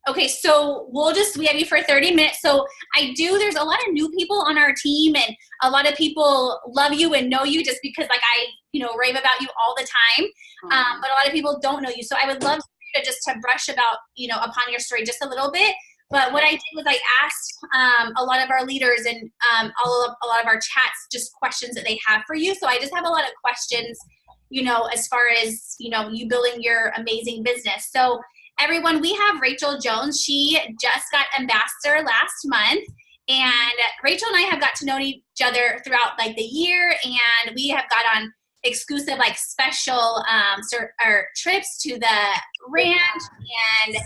Okay, so we have you for 30 minutes. So there's a lot of new people on our team, and a lot of people love you and know you just because like rave about you all the time. But a lot of people don't know you. So I would love for you to brush upon your story just a little bit. But what I did was I asked a lot of our leaders and a lot of our chats just questions that they have for you. So I just have a lot of questions, as far as, you building your amazing business. So everyone, we have Rachel Jones. She just got ambassador last month. And Rachel and I have got to know each other throughout like the year. And we have got on exclusive like special trips to the ranch and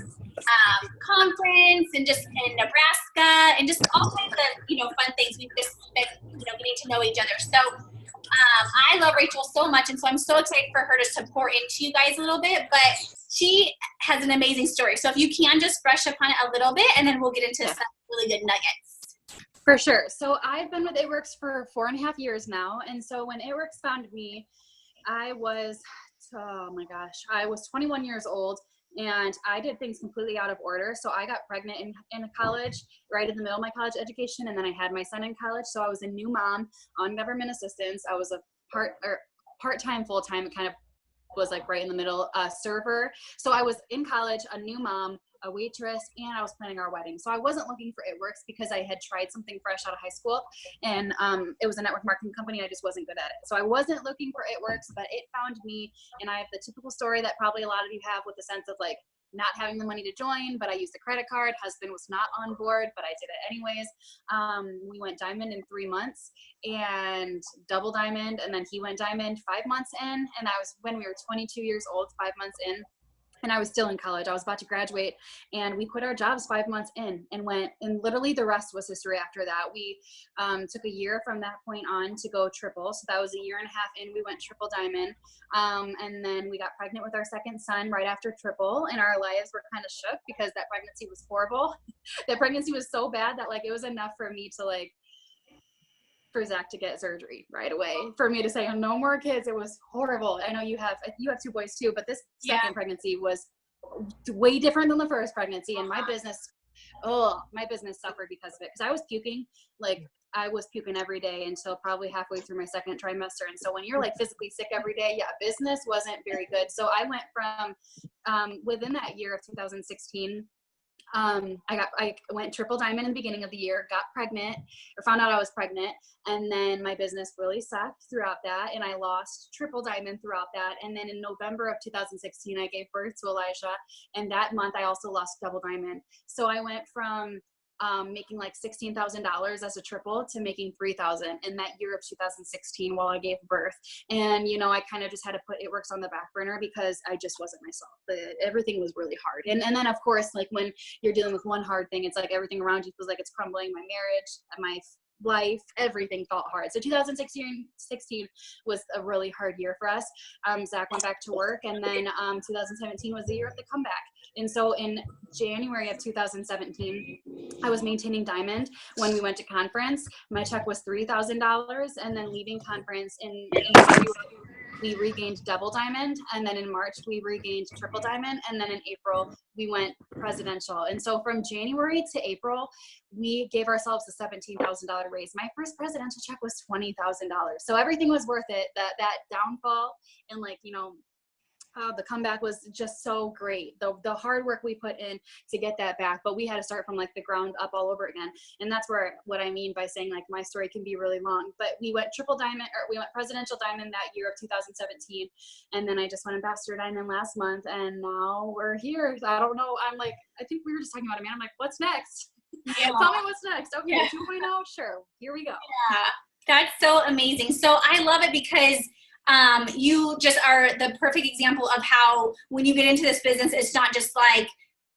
conference and just in Nebraska and just all kinds of fun things. We've just been getting to know each other. So I love Rachel so much, and so I'm so excited for her to pour into you guys a little bit. But she has an amazing story. So if you can just brush upon it a little bit, and then we'll get into some really good nuggets. For sure. So I've been with It-Works for 4.5 years now. And so when It-Works found me, I was 21 years old. And I did things completely out of order. So I got pregnant in college, right in the middle of my college education. And then I had my son in college. So I was a new mom on government assistance. I was a part-time, full-time. It kind of was like right in the middle, server. So I was in college, a new mom, a waitress, and I was planning our wedding. So I wasn't looking for It-Works because I had tried something fresh out of high school, and it was a network marketing company. I just wasn't good at it. So I wasn't looking for It-Works, but it found me, and I have the typical story that probably a lot of you have with the sense of like not having the money to join, but I used a credit card. Husband was not on board, but I did it anyways. We went diamond in 3 months and double diamond, and then he went diamond 5 months in, and that was when we were 22 years old, 5 months in. And I was still in college. I was about to graduate, and we quit our jobs 5 months in and went, and literally the rest was history after that. We took a year from that point on to go triple. So that was a year and a half in, we went triple diamond. And then we got pregnant with our second son right after triple, and our lives were kind of shook because that pregnancy was horrible. That pregnancy was so bad that like, it was enough for me to like, for Zach to get surgery right away, for me to say, oh, no more kids. It was horrible. I know you have 2 boys too, but this second pregnancy was way different than the first pregnancy. And my business suffered because of it. Because I was puking, like I was puking every day until probably halfway through my second trimester. And so when you're like physically sick every day, business wasn't very good. So I went from, within that year of 2016, I went triple diamond in the beginning of the year, got pregnant or found out I was pregnant. And then my business really sucked throughout that. And I lost triple diamond throughout that. And then in November of 2016, I gave birth to Elijah. And that month I also lost double diamond. So I went from making like $16,000 as a triple to making $3,000 in that year of 2016 while I gave birth. And, I kind of just had to put It-Works on the back burner because I just wasn't myself. Everything was really hard. And then of course, like when you're dealing with one hard thing, it's like everything around you feels like it's crumbling. My marriage, my life, everything felt hard. So 2016 was a really hard year for us. Zach went back to work, and then 2017 was the year of the comeback. And so in January of 2017, I was maintaining diamond when we went to conference. My check was $3,000, and then leaving conference in February, we regained double diamond. And then in March, we regained triple diamond. And then in April, we went presidential. And so from January to April, we gave ourselves a $17,000 raise. My first presidential check was $20,000. So everything was worth it. That downfall and like, the comeback was just so great. The hard work we put in to get that back, but we had to start from like the ground up all over again. And that's what I mean by saying like my story can be really long, but we went triple diamond, or we went presidential diamond that year of 2017. And then I just went ambassador diamond last month, and now we're here. I don't know. I'm like, I think we were just talking about it, man. I'm like, what's next? Yeah. Tell me what's next. Okay. Yeah. 2.0. Sure. Here we go. Yeah. That's so amazing. So I love it because you just are the perfect example of how when you get into this business, it's not just like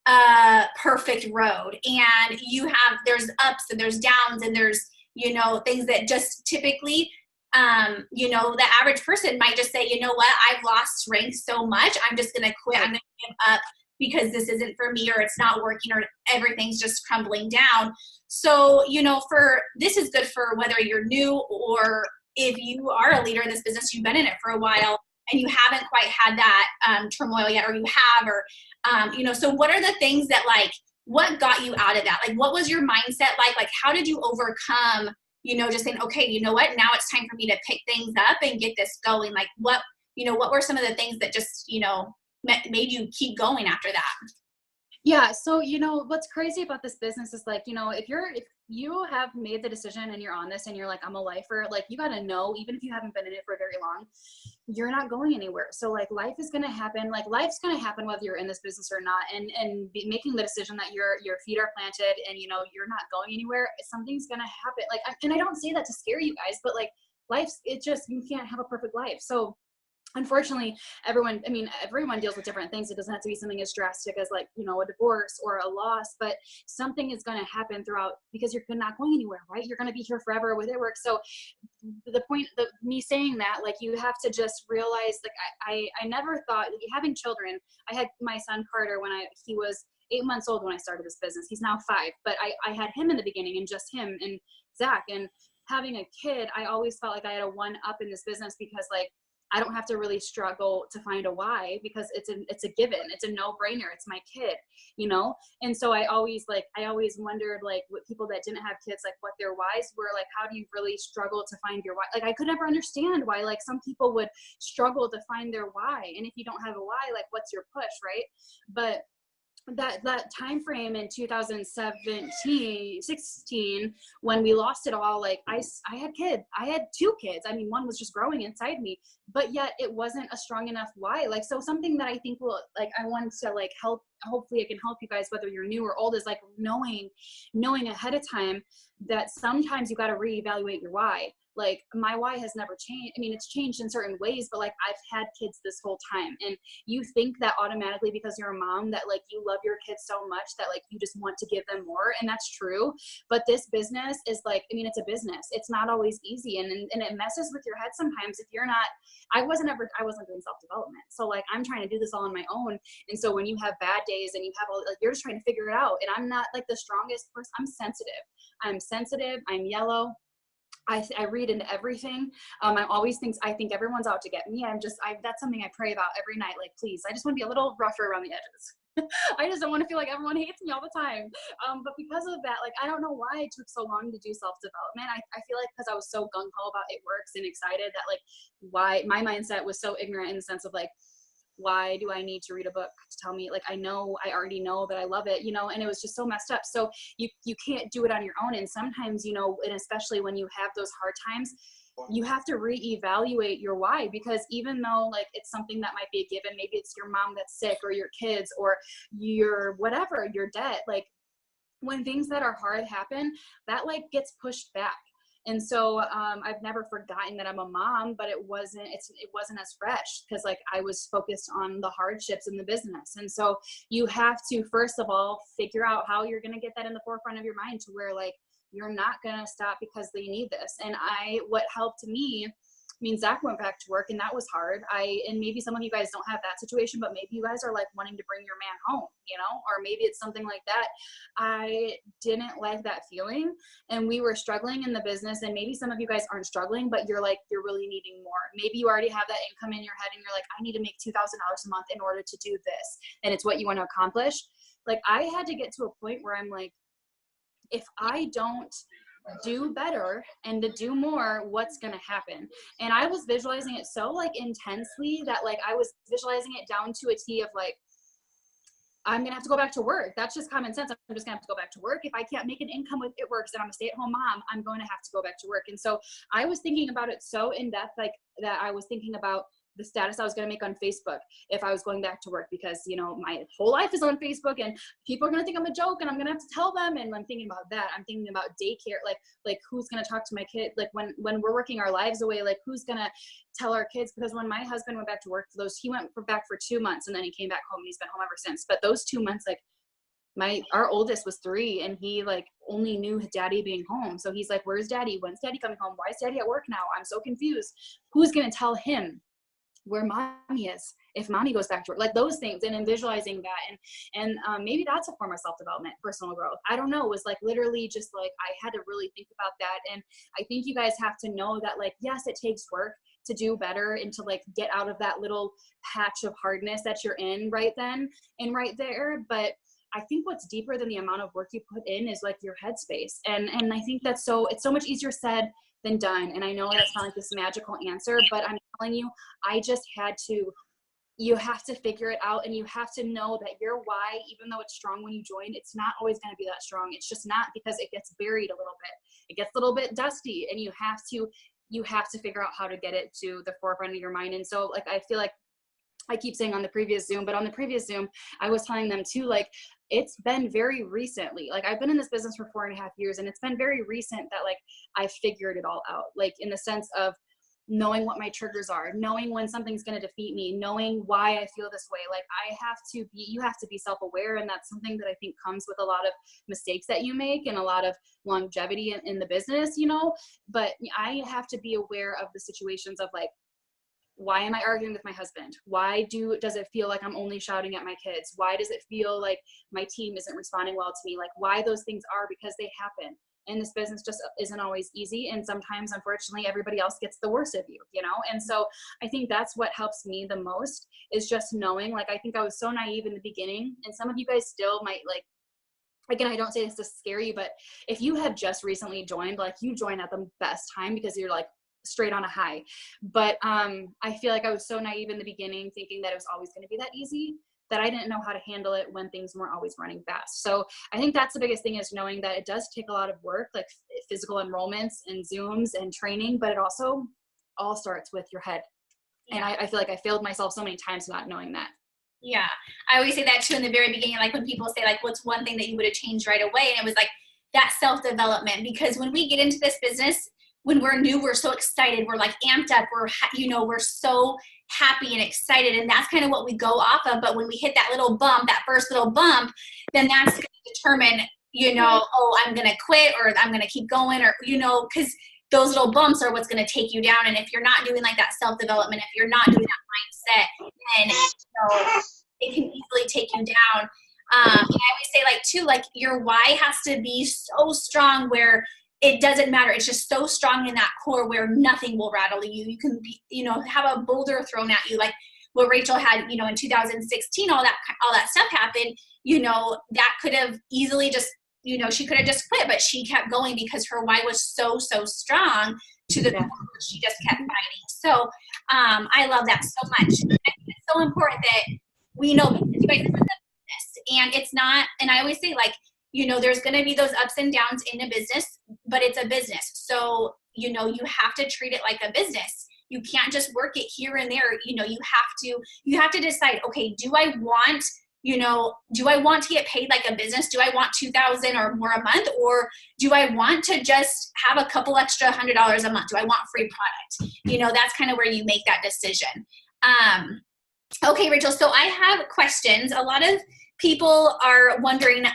a perfect road, and there's ups and there's downs, and there's, things that just typically, the average person might just say, you know what, I've lost rank so much, I'm just going to quit. I'm going to give up because this isn't for me, or it's not working, or everything's just crumbling down. So, this is good for whether you're new or if you are a leader in this business, you've been in it for a while. and you haven't quite had that turmoil yet, or you have, or so what are the things that, like, what got you out of that? Like, what was your mindset like? Like, how did you overcome, just saying, okay, you know what, now it's time for me to pick things up and get this going? Like, what were some of the things that just, made you keep going after that? Yeah. So, what's crazy about this business is like, if you have made the decision and you're on this and you're like, I'm a lifer, like, you got to know, even if you haven't been in it for very long, you're not going anywhere. So like, life is going to happen. Like, life's going to happen whether you're in this business or not. And making the decision that your feet are planted and, you're not going anywhere, something's going to happen. Like, and I don't say that to scare you guys, but like, you can't have a perfect life. So unfortunately, everyone deals with different things. It doesn't have to be something as drastic as like, a divorce or a loss, but something is going to happen throughout, because you're not going anywhere, right? You're going to be here forever with ItWorks. So the point of me saying that, like, you have to just realize, like, I never thought, having children, I had my son Carter when he was 8 months old when I started this business. He's now 5, but I had him in the beginning, and just him and Zach. And having a kid, I always felt like I had a one up in this business, because like, I don't have to really struggle to find a why, because it's a given. It's a no-brainer. It's my kid, And so I always wondered, like, what people that didn't have kids, like, what their whys were. Like, how do you really struggle to find your why? Like, I could never understand why, like, some people would struggle to find their why. And if you don't have a why, like, what's your push, right? But that time frame in 2016, when we lost it all, like, I had I had 2 kids. I mean, one was just growing inside me, but yet it wasn't a strong enough why. Like, so something that I think will, like, I want to like help, hopefully it can help you guys, whether you're new or old, is like knowing ahead of time that sometimes you got to reevaluate your why. Like, my why has never changed. I mean, it's changed in certain ways, but like, I've had kids this whole time. And you think that automatically, because you're a mom, that like, you love your kids so much that like, you just want to give them more. And that's true. But this business is like, I mean, it's a business. It's not always easy. And it messes with your head sometimes if you're not, I wasn't doing self-development. So like, I'm trying to do this all on my own. And so when you have bad days and you have all, like, you're just trying to figure it out. And I'm not like the strongest person. I'm sensitive. I'm yellow. I read into everything. I think everyone's out to get me. That's something I pray about every night. Like, please, I just want to be a little rougher around the edges. I just don't want to feel like everyone hates me all the time. But because of that, like, I don't know why it took so long to do self-development. I feel like because I was so gung-ho about ItWorks and excited, that like, why my mindset was so ignorant in the sense of like, why do I need to read a book to tell me, like, I already know that I love it, and it was just so messed up. So you can't do it on your own. And sometimes, and especially when you have those hard times, you have to reevaluate your why, because even though like, it's something that might be a given, maybe it's your mom that's sick, or your kids, or your whatever, your debt, like, when things that are hard happen, that like gets pushed back. And so I've never forgotten that I'm a mom, but it wasn't as fresh, because like, I was focused on the hardships in the business. And so you have to, first of all, figure out how you're going to get that in the forefront of your mind, to where like, you're not going to stop because they need this. And what helped me, I mean, Zach went back to work, and that was hard. And maybe some of you guys don't have that situation, but maybe you guys are like wanting to bring your man home, or maybe it's something like that. I didn't like that feeling, and we were struggling in the business. And maybe some of you guys aren't struggling, but you're really needing more. Maybe you already have that income in your head, and you're like, I need to make $2,000 a month in order to do this. And it's what you want to accomplish. Like, I had to get to a point where I'm like, if I don't do better and to do more, what's going to happen? And I was visualizing it so like intensely that like, I was visualizing it down to a T of like, I'm going to have to go back to work. That's just common sense. I'm just going to have to go back to work. If I can't make an income with ItWorks and I'm a stay-at-home mom, I'm going to have to go back to work. And so I was thinking about it so in depth, like that I was thinking about the status I was going to make on Facebook if I was going back to work, because, my whole life is on Facebook and people are going to think I'm a joke and I'm going to have to tell them. And I'm thinking about that. I'm thinking about daycare, like who's going to talk to my kid? Like when we're working our lives away, like who's going to tell our kids? Because when my husband went back to work, he went back for 2 months and then he came back home and he's been home ever since. But those 2 months, like our oldest was 3 and he like only knew daddy being home. So he's like, where's daddy? When's daddy coming home? Why is daddy at work now? I'm so confused. Who's going to tell him where mommy is if mommy goes back to work? Like those things. And in visualizing that and maybe that's a form of self-development, personal growth. I don't know. It was like literally just like I had to really think about that. And I think you guys have to know that like, yes, it takes work. to do better and to like get out of that little patch of hardness that you're in right then and right there. But I think what's deeper than the amount of work you put in is like your headspace. And I think it's so much easier said than done. And I know that's not like this magical answer, but I'm telling you, I just had to, you have to figure it out, and you have to know that your why, even though it's strong when you join, it's not always going to be that strong. It's just not, because it gets buried a little bit. It gets a little bit dusty, and you have to figure out how to get it to the forefront of your mind. And so like, I feel like I keep saying on the previous Zoom, but on the previous Zoom, I was telling them too, like, it's been very recently, like I've been in this business for 4.5 years, and it's been very recent that like I figured it all out, like in the sense of knowing what my triggers are, knowing when something's going to defeat me, knowing why I feel this way. Like you have to be self-aware. And that's something that I think comes with a lot of mistakes that you make and a lot of longevity in the business, you know, but I have to be aware of the situations of like, why am I arguing with my husband? Why does it feel like I'm only shouting at my kids? Why does it feel like my team isn't responding well to me? Like why those things are, because they happen. And this business just isn't always easy. And sometimes, unfortunately, everybody else gets the worst of you, you know? And so I think that's what helps me the most, is just knowing, like, I think I was so naive in the beginning, and some of you guys still might, like, again, I don't say this to scare you, but if you have just recently joined, like, you join at the best time because you're like straight on a high. But I feel like I was so naive in the beginning, thinking that it was always going to be that easy, that I didn't know how to handle it when things weren't always running fast. So I think that's the biggest thing, is knowing that it does take a lot of work, like physical enrollments and Zooms and training, but it also all starts with your head. Yeah. And I feel like I failed myself so many times not knowing that. Yeah. I always say that too in the very beginning, like when people say like, what's one thing that you would have changed right away? And it was like that self-development, because when we get into this business, when we're new, we're so excited. We're like amped up. We're so happy and excited. And that's kind of what we go off of. But when we hit that little bump, that first little bump, then that's going to determine, oh, I'm going to quit, or I'm going to keep going, or, because those little bumps are what's going to take you down. And if you're not doing like that self-development, if you're not doing that mindset, then it can easily take you down. And I always say like too, like your why has to be so strong where it doesn't matter. It's just so strong in that core where nothing will rattle you. You can be, have a boulder thrown at you, like what Rachel had, in 2016, all that stuff happened, that could have easily just, she could have just quit, but she kept going because her why was so, so strong to the core. She just kept fighting. So I love that so much. I think it's so important that we know, because you guys are in the business, and it's not, and I always say like, there's going to be those ups and downs in a business, but it's a business. So, you have to treat it like a business. You can't just work it here and there. You have to decide, okay, do I want to get paid like a business? Do I want $2,000 or more a month? Or do I want to just have a couple extra $100 a month? Do I want free product? That's kind of where you make that decision. Okay, Rachel, so I have questions. A lot of people are wondering,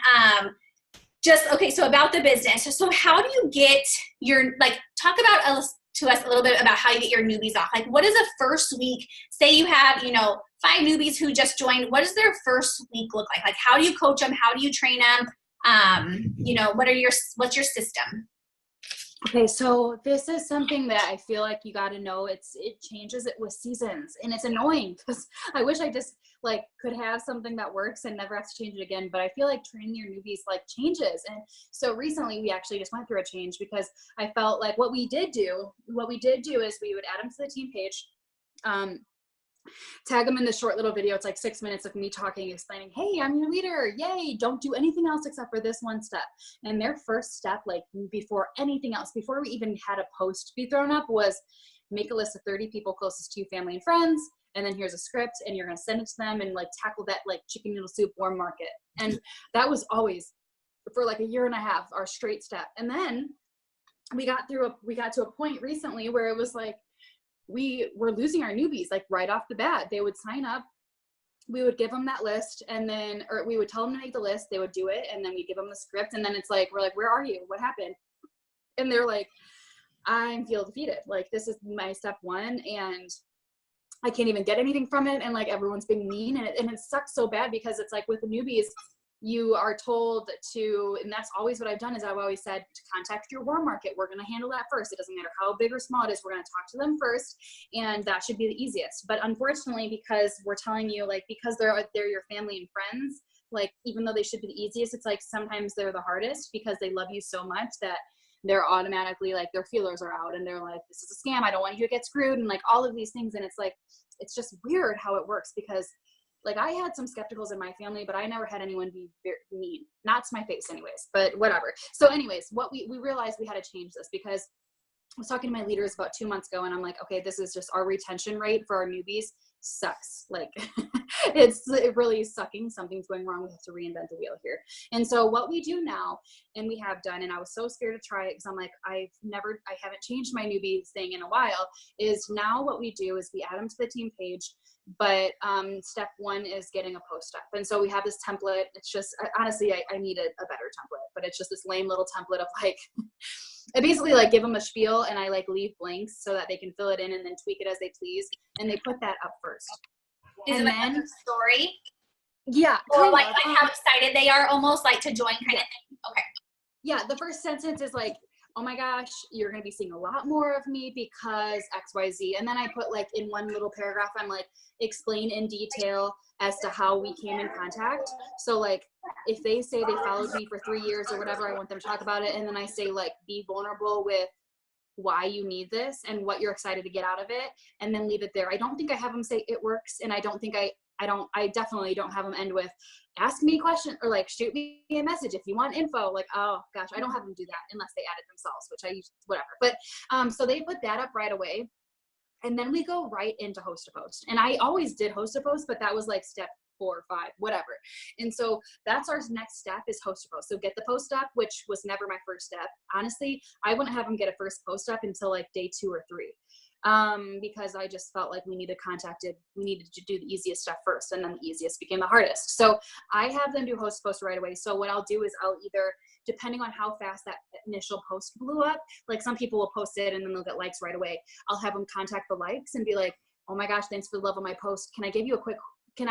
so about the business. So how do you get talk about to us a little bit about how you get your newbies off. Like, what is a first week? Say you have, 5 newbies who just joined. What does their first week look like? Like, how do you coach them? How do you train them? What's your system? Okay, so this is something that I feel like you got to know. It changes it with seasons, and it's annoying because I wish I just could have something that works and never have to change it again. But I feel like training your newbies changes. And so recently we actually just went through a change because I felt like what we did do is we would add them to the team page, tag them in the short little video. It's like 6 minutes of me talking, explaining, hey, I'm your leader. Yay. Don't do anything else except for this one step. And their first step, before anything else, before we even had a post be thrown up, was make a list of 30 people closest to you, family and friends. And then here's a script, and you're going to send it to them and tackle that chicken noodle soup warm market. And that was always for a year and a half, our straight step. And then we got to a point recently where it was we were losing our newbies right off the bat. They would sign up, we would give them that list, or we would tell them to make the list, they would do it, and then we give them the script, and then it's we're where are you? What happened? And they're I feel defeated. This is my step one, and I can't even get anything from it, and everyone's being mean, and it sucks so bad because it's with the newbies, you are told to, and that's always what I've done, is I've always said to contact your warm market. We're going to handle that first. It doesn't matter how big or small it is. We're going to talk to them first, and that should be the easiest. But unfortunately, because we're telling you, like, because they're your family and friends, like, even though they should be the easiest, it's like sometimes they're the hardest because they love you so much that they're automatically like, their feelers are out and they're like, this is a scam. I don't want you to get screwed. And like all of these things. And it's like, it's just weird how it works, because like I had some skepticals in my family, but I never had anyone be very mean, not to my face anyways, but whatever. So anyways, what we realized we had to change this, because I was talking to my leaders about 2 months ago, and I'm like, okay, this is just our retention rate for our newbies sucks. Like it really is sucking. Something's going wrong. We have to reinvent the wheel here. And so what we do now, and we have done, and I was so scared to try it because I'm like, I haven't changed my newbies thing in a while, is now what we do is we add them to the team page. But step one is getting a post up. And so we have this template. It's just, honestly, I need a better template, but it's just this lame little template of like, I basically like give them a spiel and I like leave blanks so that they can fill it in and then tweak it as they please. And they put that up first. Is and it like a story? Yeah. Or like how excited they are almost like to join kind of thing? Okay. Yeah. The first sentence is like, oh my gosh, you're going to be seeing a lot more of me because XYZ. And then I put like in one little paragraph, I'm like, explain in detail as to how we came in contact. So like, if they say they followed me for 3 years or whatever, I want them to talk about it. And then I say like, be vulnerable with why you need this and what you're excited to get out of it, and then leave it there. I don't think I have them say it works. And I don't think I definitely don't have them end with ask me a question or like shoot me a message if you want info. Like, oh gosh, I don't have them do that unless they add it themselves, which I use, whatever. But so they put that up right away. And then we go right into host to post. And I always did host to post, but that was like step 4 or 5, whatever. And so that's our next step is host to post. So get the post up, which was never my first step. Honestly, I wouldn't have them get a first post up until like day 2 or 3. Because I just felt like we needed to do the easiest stuff first, and then the easiest became the hardest. So I have them do host post right away. So what I'll do is I'll either, depending on how fast that initial post blew up, like some people will post it and then they'll get likes right away. I'll have them contact the likes and be like, oh my gosh, thanks for the love of my post. Can I give you a quick, can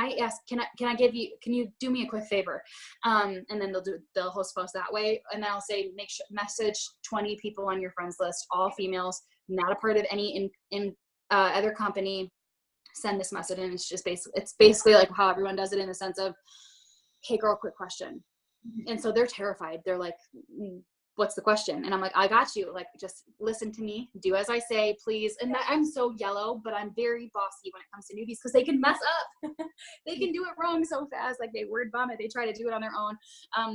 you do me a quick favor? And then they'll host post that way. And then I'll say, make sure message 20 people on your friends list, all females, not a part of any other company, send this message. And it's basically like how everyone does it in the sense of, hey girl, quick question. And so they're terrified. They're like, what's the question? And I'm like, I got you. Like, just listen to me, do as I say, please. And I'm so yellow, but I'm very bossy when it comes to newbies because they can mess up. They can do it wrong so fast. Like they word vomit. They try to do it on their own.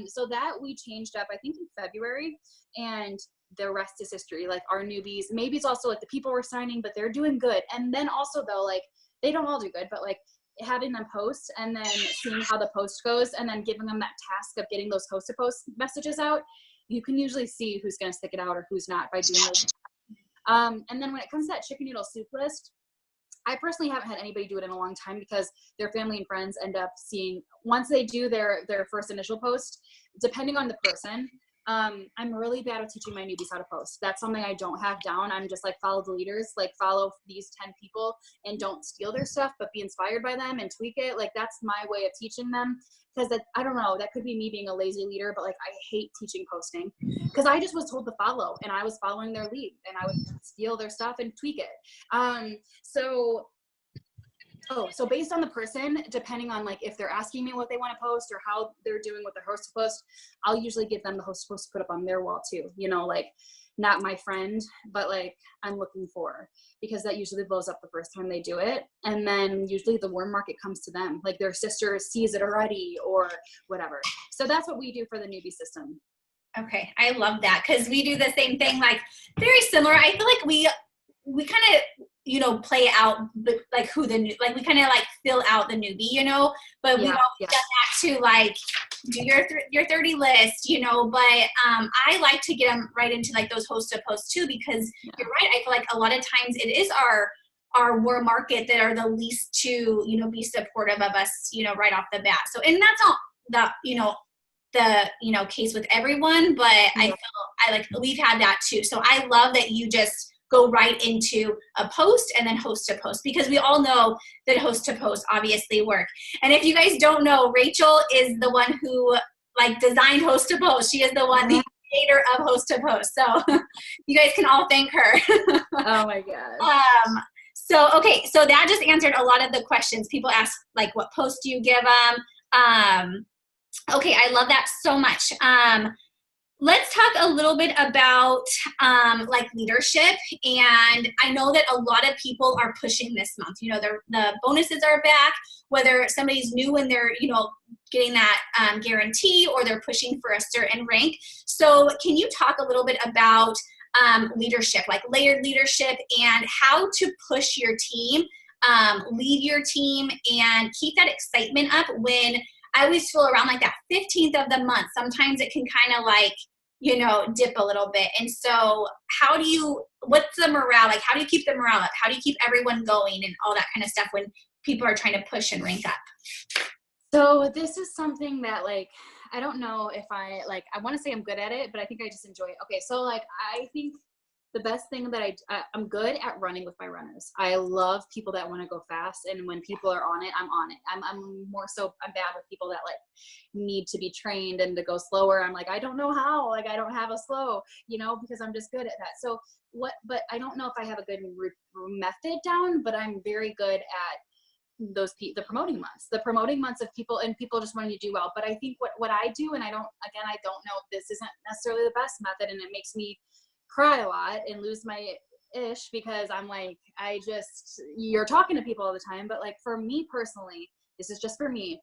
So that we changed up, I think in February, and the rest is history. Like our newbies, maybe it's also like the people we're signing, but they're doing good. And then also though, like they don't all do good, but like having them post and then seeing how the post goes and then giving them that task of getting those host to post messages out, you can usually see who's going to stick it out or who's not by doing those. And then when it comes to that chicken noodle soup list, I personally haven't had anybody do it in a long time because their family and friends end up seeing, once they do their first initial post, depending on the person, I'm really bad at teaching my newbies how to post. That's something I don't have down. I'm just like, follow the leaders, like follow these 10 people and don't steal their stuff, but be inspired by them and tweak it. Like that's my way of teaching them. Because I don't know, that could be me being a lazy leader, but like I hate teaching posting because I just was told to follow and I was following their lead and I would steal their stuff and tweak it. So based on the person, depending on like if they're asking me what they want to post or how they're doing with their host to post, I'll usually give them the host to post to put up on their wall too. You know, like not my friend, but like I'm looking for, because that usually blows up the first time they do it. And then usually the warm market comes to them, like their sister sees it already or whatever. So that's what we do for the newbie system. Okay. I love that. Cause we do the same thing, like very similar. I feel like we kind of, you know, play out like who the new, like we kind of like fill out the newbie, you know, but we've always done that to like do your 30 list, you know, but I like to get them right into like those host to post too, because you're right. I feel like a lot of times it is our warm market that are the least to, you know, be supportive of us, you know, right off the bat. So, and that's not the case with everyone, but I feel I like we've had that too. So I love that you just go right into a post and then host to post, because we all know that host to post obviously work. And if you guys don't know, Rachel is the one who like designed host to post. She is the one, the creator of host to post. So you guys can all thank her. Oh my gosh. So, okay. So that just answered a lot of the questions. People ask like, what post do you give them? Okay. I love that so much. Let's talk a little bit about like leadership. And I know that a lot of people are pushing this month. You know, the bonuses are back, whether somebody's new and they're, you know, getting that guarantee, or they're pushing for a certain rank. So can you talk a little bit about leadership, like layered leadership, and how to push your team, lead your team, and keep that excitement up when I always feel around like that 15th of the month, sometimes it can kind of like, you know, dip a little bit. And so what's the morale? Like, how do you keep the morale up? How do you keep everyone going and all that kind of stuff when people are trying to push and rank up? So this is something that like, I don't know if I want to say I'm good at it, but I think I just enjoy it. Okay. So like, I think the best thing that I'm good at running with my runners. I love people that want to go fast. And when people are on it, I'm on it. I'm bad with people that like need to be trained and to go slower. I'm like, I don't know how, like, I don't have a slow, you know, because I'm just good at that. So but I don't know if I have a good method down, but I'm very good at the promoting months of people, and people just wanting to do well. But I think what I do, and I don't know if this isn't necessarily the best method, and it makes me cry a lot and lose my ish, because I'm like, you're talking to people all the time, but like for me personally, this is just for me,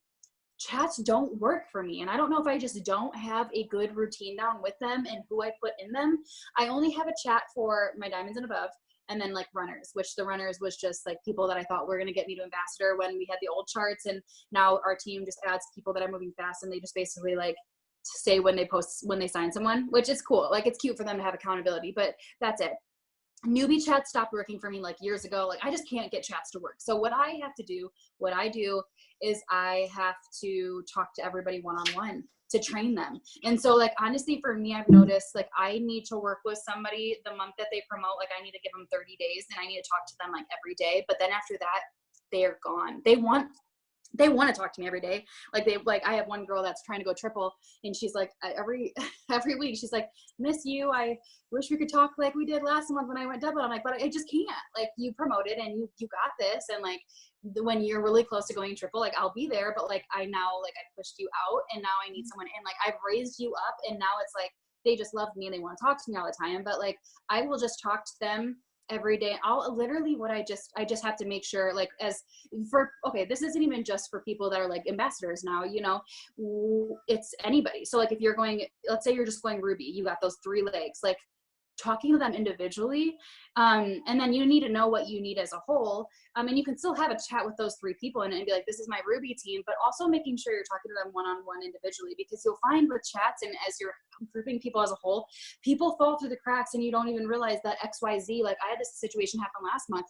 chats don't work for me. And I don't know if I just don't have a good routine down with them and who I put in them. I only have a chat for my diamonds and above, and then like runners, which the runners was just like people that I thought were going to get me to ambassador when we had the old charts. And now our team just adds people that are moving fast, and they just basically like say when they sign someone, which is cool. Like, it's cute for them to have accountability, but that's it. Newbie chats stopped working for me like years ago. Like, I just can't get chats to work. So what I do is I have to talk to everybody one-on-one to train them. And so like, honestly, for me, I've noticed like I need to work with somebody the month that they promote. Like, I need to give them 30 days and I need to talk to them like every day. But then after that, they're gone. They want to talk to me every day. Like I have one girl that's trying to go triple, and she's like, every week, she's like, miss you. I wish we could talk like we did last month when I went double. I'm like, but I just can't. Like, you promoted and you got this. And like, when you're really close to going triple, like I'll be there, but like I pushed you out, and now I need someone in. Like, I've raised you up, and now it's like they just love me and they want to talk to me all the time. But like, I will just talk to them every day. I just have to make sure, like, this isn't even just for people that are like ambassadors now, you know, it's anybody. So like, if you're going, let's say you're just going Ruby, you got those 3 legs, like talking to them individually. And then you need to know what you need as a whole. And you can still have a chat with those 3 people and be like, this is my Ruby team, but also making sure you're talking to them one-on-one individually, because you'll find with chats and as you're grouping people as a whole, people fall through the cracks and you don't even realize that XYZ, like I had this situation happen last month.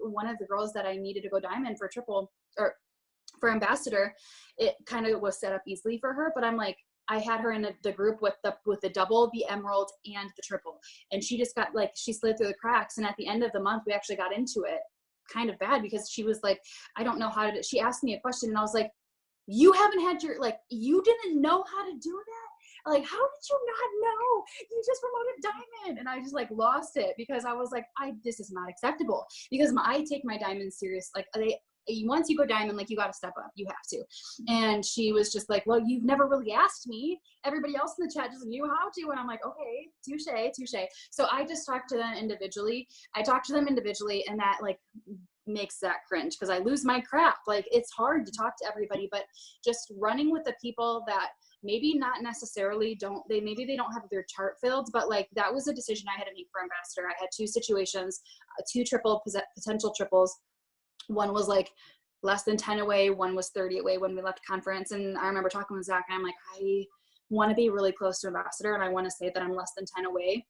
One of the girls that I needed to go diamond for triple or for ambassador, it kind of was set up easily for her, but I'm like, I had her in the group with the double, the emerald, and the triple. And she just got like, she slid through the cracks. And at the end of the month, we actually got into it kind of bad, because she was like, I don't know how to, she asked me a question and I was like, you haven't had you didn't know how to do that? Like, how did you not know? You just promoted diamond. And I just like lost it, because I was like, this is not acceptable, because I take my diamonds serious. Like, once you go diamond, like, you got to step up, you have to. And she was just like, well, you've never really asked me. Everybody else in the chat just knew how to. And I'm like, okay, touche. So I just talked to them individually. And that like makes that cringe, because I lose my crap. Like, it's hard to talk to everybody, but just running with the people that maybe not necessarily maybe they don't have their chart filled, but like, that was a decision I had to make for ambassador. I had 2 situations, 2 potential triples. One was like less than 10 away. One was 30 away when we left conference. And I remember talking with Zach, and I'm like, I want to be really close to ambassador, and I want to say that I'm less than 10 away,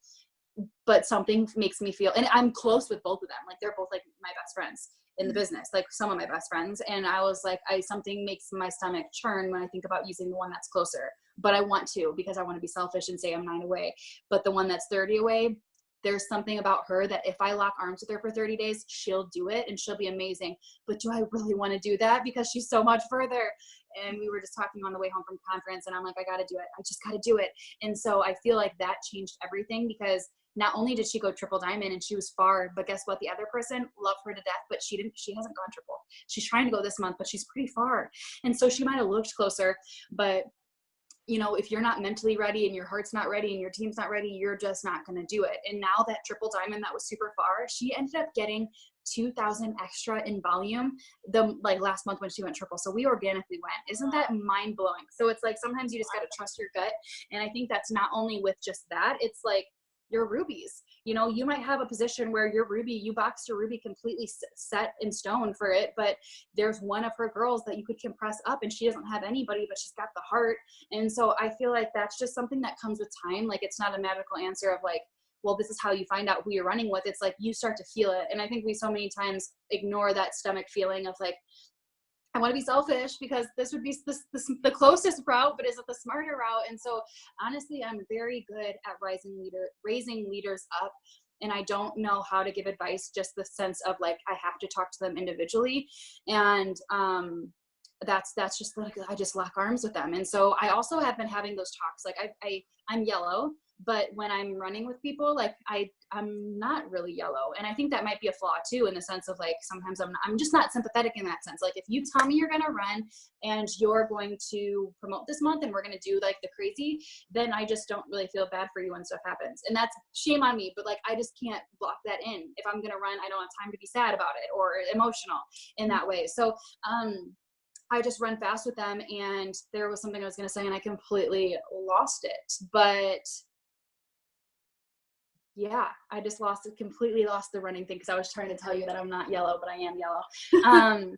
but something makes me feel, and I'm close with both of them. Like, they're both like my best friends in the business, like some of my best friends. And I was like, something makes my stomach churn when I think about using the one that's closer, but I want to, because I want to be selfish and say I'm 9 away. But the one that's 30 away, there's something about her that if I lock arms with her for 30 days, she'll do it and she'll be amazing. But do I really want to do that? Because she's so much further. And we were just talking on the way home from conference, and I'm like, I got to do it. I just got to do it. And so I feel like that changed everything, because not only did she go triple diamond and she was far, but guess what? The other person loved her to death, but she hasn't gone triple. She's trying to go this month, but she's pretty far. And so she might've looked closer, but you know, if you're not mentally ready and your heart's not ready and your team's not ready, you're just not going to do it. And now that triple diamond that was super far, she ended up getting 2,000 extra in volume last month when she went triple. So we organically went. Isn't that mind blowing? So it's like, sometimes you just got to trust your gut. And I think that's not only with just that, it's like your rubies. You know, you might have a position where your ruby, you boxed your ruby completely set in stone for it, but there's one of her girls that you could compress up and she doesn't have anybody, but she's got the heart. And so I feel like that's just something that comes with time. Like, it's not a magical answer of like, well, this is how you find out who you're running with. It's like, you start to feel it. And I think we so many times ignore that stomach feeling of like, I want to be selfish because this would be the closest route, but is it the smarter route? And so honestly, I'm very good at raising leaders up. And I don't know how to give advice, just the sense of like, I have to talk to them individually. And that's just like, I just lock arms with them. And so I also have been having those talks. Like I'm yellow, but when I'm running with people, like I'm not really yellow. And I think that might be a flaw too, in the sense of like, sometimes I'm just not sympathetic in that sense. Like, if you tell me you're going to run and you're going to promote this month and we're going to do like the crazy, then I just don't really feel bad for you when stuff happens. And that's shame on me, but like, I just can't block that in. If I'm going to run, I don't have time to be sad about it or emotional in that way. So, I just run fast with them, and there was something I was going to say and I completely lost it, but yeah, I just completely lost the running thing, because I was trying to tell you that I'm not yellow, but I am yellow.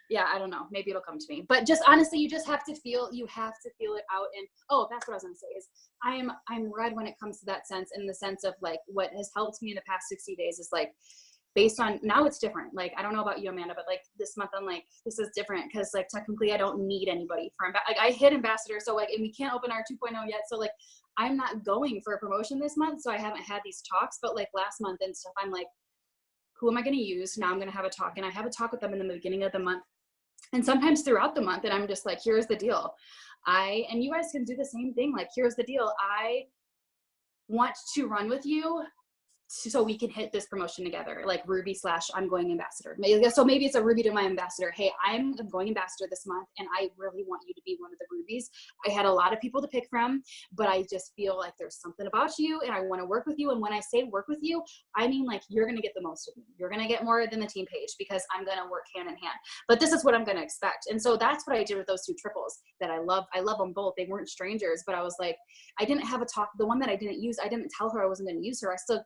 Yeah, I don't know. Maybe it'll come to me. But just honestly, you have to feel it out. And that's what I was gonna say is I'm red when it comes to that sense, in the sense of like, what has helped me in the past 60 days is like, based on, now it's different. Like, I don't know about you, Amanda, but like this month I'm like, this is different, because like technically I don't need anybody for like, I hit ambassador, so like, and we can't open our 2.0 yet, so like I'm not going for a promotion this month, so I haven't had these talks. But like last month and stuff, I'm like, who am I going to use? Now I'm going to have a talk, and I have a talk with them in the beginning of the month and sometimes throughout the month, and I'm just like, here's the deal. And you guys can do the same thing. Like, here's the deal. I want to run with you so we can hit this promotion together, like Ruby / I'm going ambassador. So maybe it's a Ruby to my ambassador. Hey, I'm going ambassador this month, and I really want you to be one of the Rubies. I had a lot of people to pick from, but I just feel like there's something about you, and I want to work with you. And when I say work with you, I mean like, you're going to get the most of me. You're going to get more than the team page, because I'm going to work hand in hand. But this is what I'm going to expect. And so that's what I did with those two triples that I love. I love them both. They weren't strangers, but I was like, I didn't have a talk. The one that I didn't use, I didn't tell her I wasn't going to use her. I still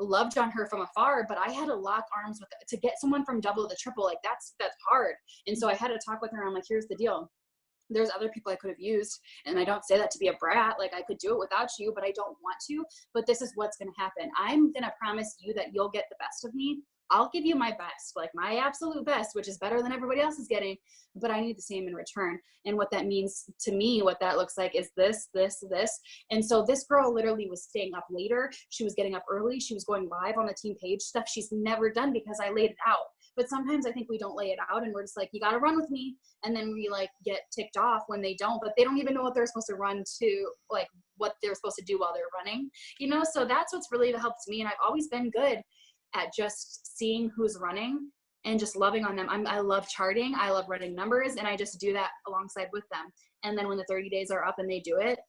loved on her from afar, but I had to lock arms with to get someone from double to triple. Like, that's hard. And so I had to talk with her. I'm like, here's the deal. There's other people I could have used, and I don't say that to be a brat. Like, I could do it without you, but I don't want to. But this is what's going to happen. I'm going to promise you that you'll get the best of me. I'll give you my best, like my absolute best, which is better than everybody else is getting, but I need the same in return. And what that means to me, what that looks like is this. And so this girl literally was staying up later. She was getting up early. She was going live on the team page, stuff she's never done because I laid it out. But sometimes I think we don't lay it out, and we're just like, you got to run with me. And then we like get ticked off when they don't, but they don't even know what they're supposed to run to, like what they're supposed to do while they're running, you know? So that's what's really helped me. And I've always been good at just seeing who's running and just loving on them. I love charting. I love running numbers, and I just do that alongside with them. And then when the 30 days are up and they do it,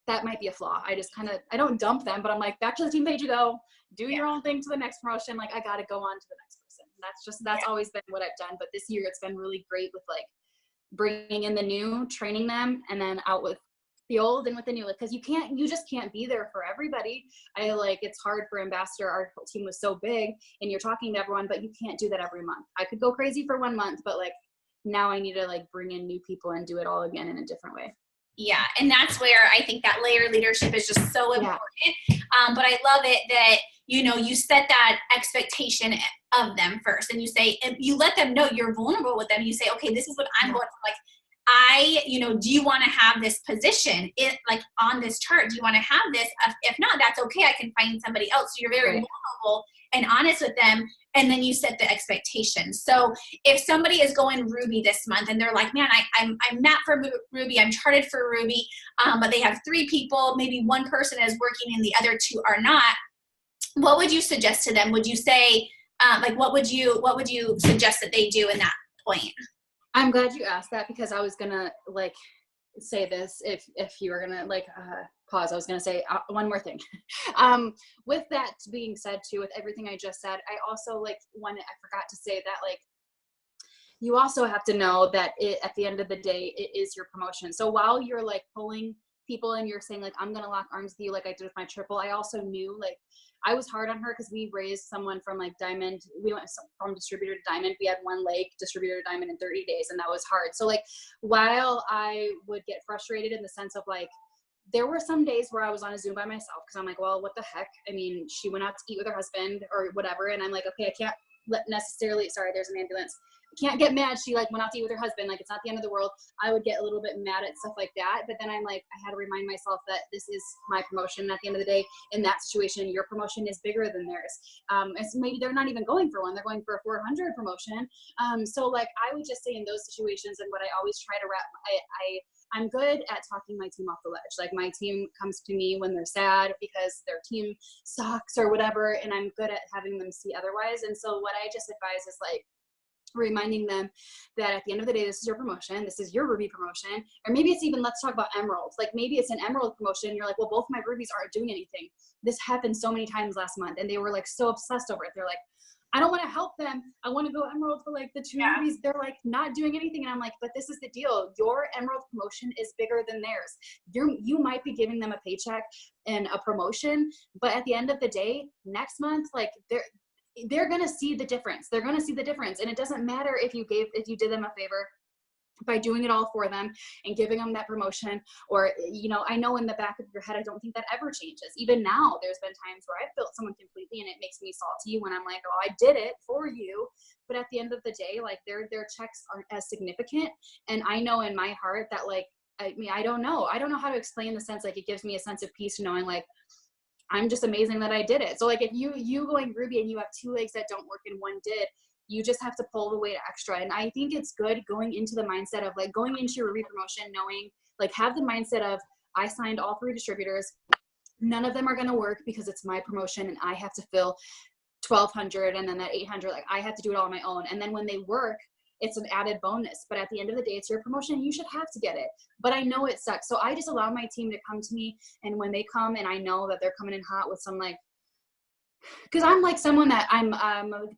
that might be a flaw. I just I don't dump them, but I'm like, back to the team page you go, do your own thing to the next promotion. Like, I got to go on to the next person. That's always been what I've done. But this year it's been really great with like bringing in the new, training them, and then out with the old and with the new, because you just can't be there for everybody. It's hard for ambassador. Our team was so big and you're talking to everyone, but you can't do that every month. I could go crazy for 1 month, but like now I need to like bring in new people and do it all again in a different way. Yeah. And that's where I think that layer leadership is just so important. But I love it that, you set that expectation of them first, and you say, and you let them know you're vulnerable with them. You say, okay, this is what I'm going to like. do you want to have this position like on this chart? Do you want to have this? If not, that's okay. I can find somebody else. So you're very vulnerable and honest with them. And then you set the expectations. So if somebody is going Ruby this month and they're like, man, I'm not for Ruby, I'm charted for Ruby, but they have 3 people, maybe one person is working and the other 2 are not, what would you suggest to them? Would you say, what would you suggest that they do in that point? I'm glad you asked that, because I was gonna say this if you were gonna pause. I was gonna say one more thing. With that being said too, with everything I just said, I also I forgot to say that you also have to know that at the end of the day, it is your promotion. So while you're pulling people and you're saying I'm gonna lock arms with you like I did with my triple, I also knew I was hard on her because we raised someone from diamond. We went from distributor to diamond. We had one leg distributor to diamond in 30 days, and that was hard. So while I would get frustrated in the sense of there were some days where I was on a Zoom by myself because I'm well, what the heck? I mean, she went out to eat with her husband or whatever, and I'm okay, I can't necessarily. Sorry, there's an ambulance. Can't get mad. She went out to eat with her husband. It's not the end of the world. I would get a little bit mad at stuff like that. But then I'm I had to remind myself that this is my promotion. At the end of the day, in that situation, your promotion is bigger than theirs. And so maybe they're not even going for one. They're going for a 400 promotion. So I would just say in those situations, and what I always try to wrap, I'm good at talking my team off the ledge. My team comes to me when they're sad because their team sucks or whatever. And I'm good at having them see otherwise. And so what I just advise is reminding them that at the end of the day, this is your promotion, this is your Ruby promotion, or maybe it's even, let's talk about emeralds. Maybe it's an emerald promotion. You're well, both my rubies aren't doing anything. This happened so many times last month, and they were so obsessed over it. They're I don't want to help them. I want to go emerald for the 2 rubies. They're not doing anything. And I'm but this is the deal. Your emerald promotion is bigger than theirs. You might be giving them a paycheck and a promotion, but at the end of the day, next month, they're going to see the difference. They're going to see the difference. And it doesn't matter if you did them a favor by doing it all for them and giving them that promotion, or, I know in the back of your head, I don't think that ever changes. Even now, there's been times where I've built someone completely and it makes me salty when I'm oh, I did it for you. But at the end of the day, their checks aren't as significant. And I know in my heart that I don't know how to explain the sense. It gives me a sense of peace knowing I'm just amazing that I did it. So if you going Ruby and you have 2 legs that don't work and one did, you just have to pull the weight extra. And I think it's good going into the mindset of going into your Ruby promotion, knowing have the mindset of, I signed all 3 distributors. None of them are going to work because it's my promotion and I have to fill 1,200 and then that 800. I have to do it all on my own. And then when they work, it's an added bonus. But at the end of the day, it's your promotion. You should have to get it. But I know it sucks. So I just allow my team to come to me. And when they come and I know that they're coming in hot with some because I'm someone that I'm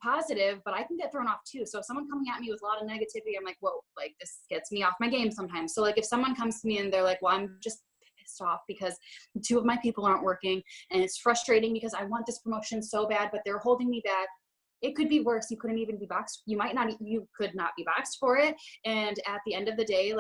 positive, but I can get thrown off too. So if someone coming at me with a lot of negativity, I'm whoa, this gets me off my game sometimes. So if someone comes to me and they're well, I'm just pissed off because 2 of my people aren't working and it's frustrating because I want this promotion so bad, but they're holding me back. It could be worse. You couldn't even be boxed. You could not be boxed for it. And at the end of the day,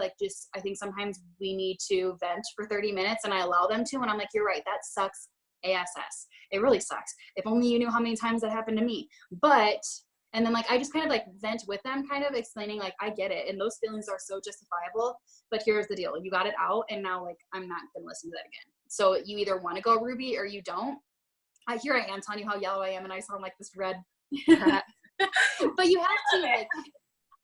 I think sometimes we need to vent for 30 minutes and I allow them to, and I'm you're right. That sucks. ASS. It really sucks. If only you knew how many times that happened to me. And then I just kind of vent with them, kind of explaining I get it. And those feelings are so justifiable, but here's the deal. You got it out. And now I'm not going to listen to that again. So you either want to go Ruby or you don't. Here I am telling you how yellow I am and I sound like this red cat. But you have to